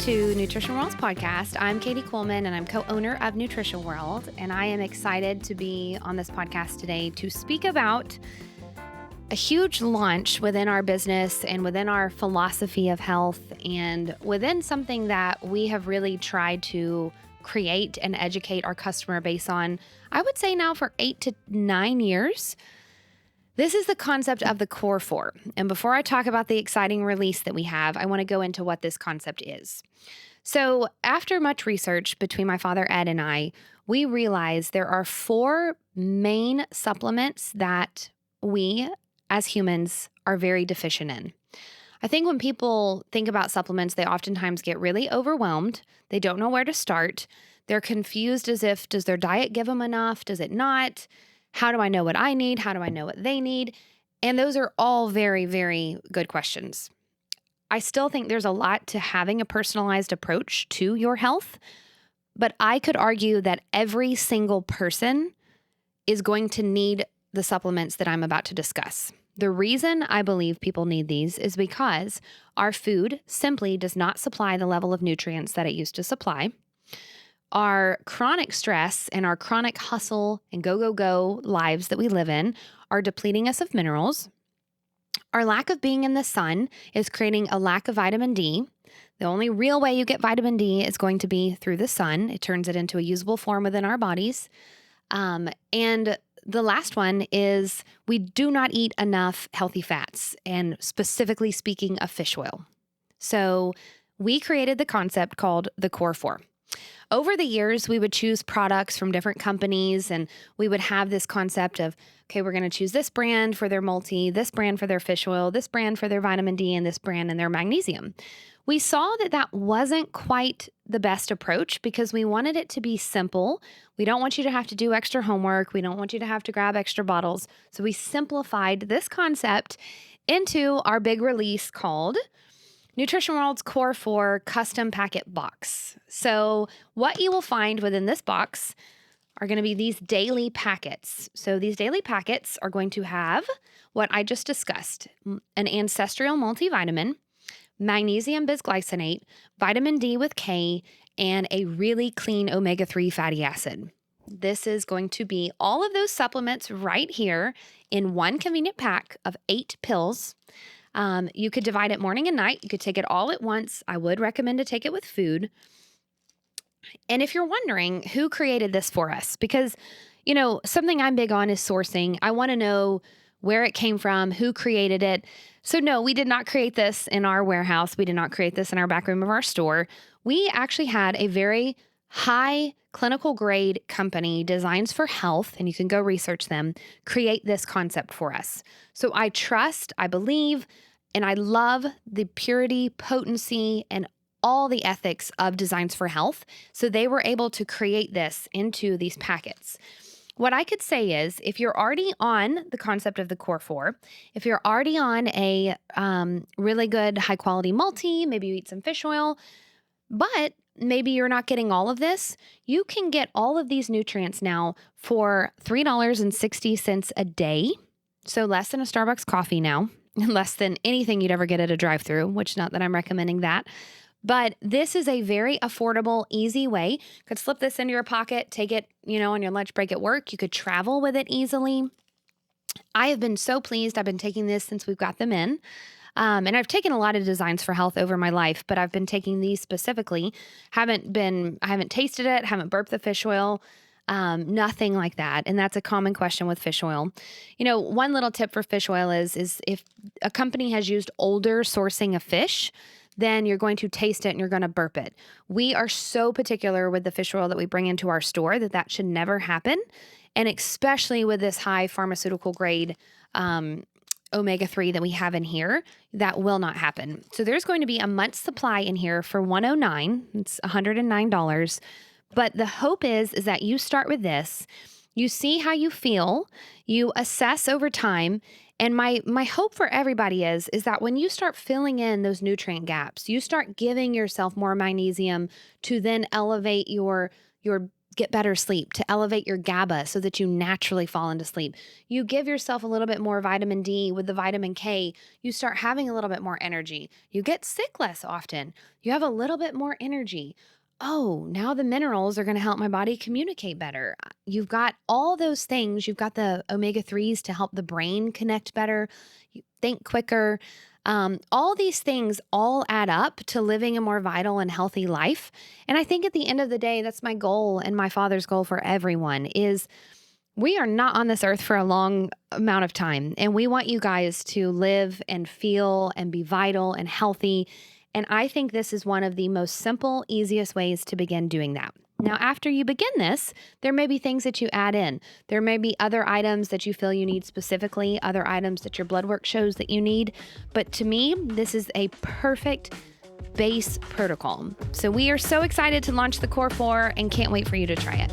to Nutrition World's podcast. I'm Katie Coleman, and I'm co-owner of Nutrition World, and I am excited to be on this podcast today to speak about a huge launch within our business and within our philosophy of health and within something that we have really tried to create and educate our customer base on, I would say now for 8 to 9 years. This is the concept of the Core 4. And before I talk about the exciting release that we have, I want to go into what this concept is. So after much research between my father, Ed, and I, we realized there are 4 main supplements that we as humans are very deficient in. I think when people think about supplements, they oftentimes get really overwhelmed. They don't know where to start. They're confused as if, does their diet give them enough? Does it not? How do I know what I need? How do I know what they need? And those are all very, very good questions. I still think there's a lot to having a personalized approach to your health, but I could argue that every single person is going to need the supplements that I'm about to discuss. The reason I believe people need these is because our food simply does not supply the level of nutrients that it used to supply. Our chronic stress and our chronic hustle and go lives that we live in are depleting us of minerals. Our lack of being in the sun is creating a lack of vitamin D. The only real way you get vitamin D is going to be through the sun. It turns it into a usable form within our bodies. And the last one is we do not eat enough healthy fats, and specifically speaking of fish oil. So we created the concept called the Core 4. Over the years, we would choose products from different companies, and we would have this concept of, okay, we're going to choose this brand for their multi, this brand for their fish oil, this brand for their vitamin D, and this brand and their magnesium. We saw that that wasn't quite the best approach because we wanted it to be simple. We don't want you to have to do extra homework. We don't want you to have to grab extra bottles. So we simplified this concept into our big release called Nutrition World's Core 4 Custom Packet Box. So what you will find within this box are going to be these daily packets. So these daily packets are going to have what I just discussed: an ancestral multivitamin, magnesium bisglycinate, vitamin D with K, and a really clean omega-3 fatty acid. This is going to be all of those supplements right here in one convenient pack of 8 pills. You could divide it morning and night. You could take it all at once. I would recommend to take it with food. And if you're wondering who created this for us, because, you know, something I'm big on is sourcing. I want to know where it came from, who created it. So no, we did not create this in our warehouse. We did not create this in our back room of our store. We actually had a very high clinical grade company, Designs for Health, and you can go research them, create this concept for us. So I trust, I believe, and I love the purity, potency, and all the ethics of Designs for Health. So they were able to create this into these packets. What I could say is, if you're already on the concept of the Core 4, if you're already on a really good high quality multi, maybe you eat some fish oil, but maybe you're not getting all of this, you can get all of these nutrients now for $3.60 a day. So less than a Starbucks coffee now, less than anything you'd ever get at a drive-thru, which not that I'm recommending that. But this is a very affordable, easy way. You could slip this into your pocket, take it, on your lunch break at work. You could travel with it easily. I have been so pleased. I've been taking this since we've got them in. And I've taken a lot of Designs for Health over my life, but I've been taking these specifically. I haven't tasted it, haven't burped the fish oil, nothing like that. And that's a common question with fish oil. One little tip for fish oil is if a company has used older sourcing of fish, then you're going to taste it and you're going to burp it. We are so particular with the fish oil that we bring into our store that should never happen. And especially with this high pharmaceutical grade omega-3 that we have in here, that will not happen. So there's going to be a month's supply in here for $109. It's $109. But the hope is that you start with this, you see how you feel, you assess over time. And my hope for everybody is that when you start filling in those nutrient gaps, you start giving yourself more magnesium to then elevate your get better sleep, to elevate your GABA so that you naturally fall into sleep. You give yourself a little bit more vitamin D with the vitamin K, you start having a little bit more energy. You get sick less often. You have a little bit more energy. Oh, now the minerals are going to help my body communicate better. You've got all those things. You've got the omega-3s to help the brain connect better, you think quicker. All these things all add up to living a more vital and healthy life. And I think at the end of the day, that's my goal and my Father's goal for everyone is we are not on this earth for a long amount of time. And we want you guys to live and feel and be vital and healthy. And I think this is one of the most simple, easiest ways to begin doing that. Now, after you begin this, there may be things that you add in. There may be other items that you feel you need specifically, other items that your blood work shows that you need. But to me, this is a perfect base protocol. So we are so excited to launch the Core 4 and can't wait for you to try it.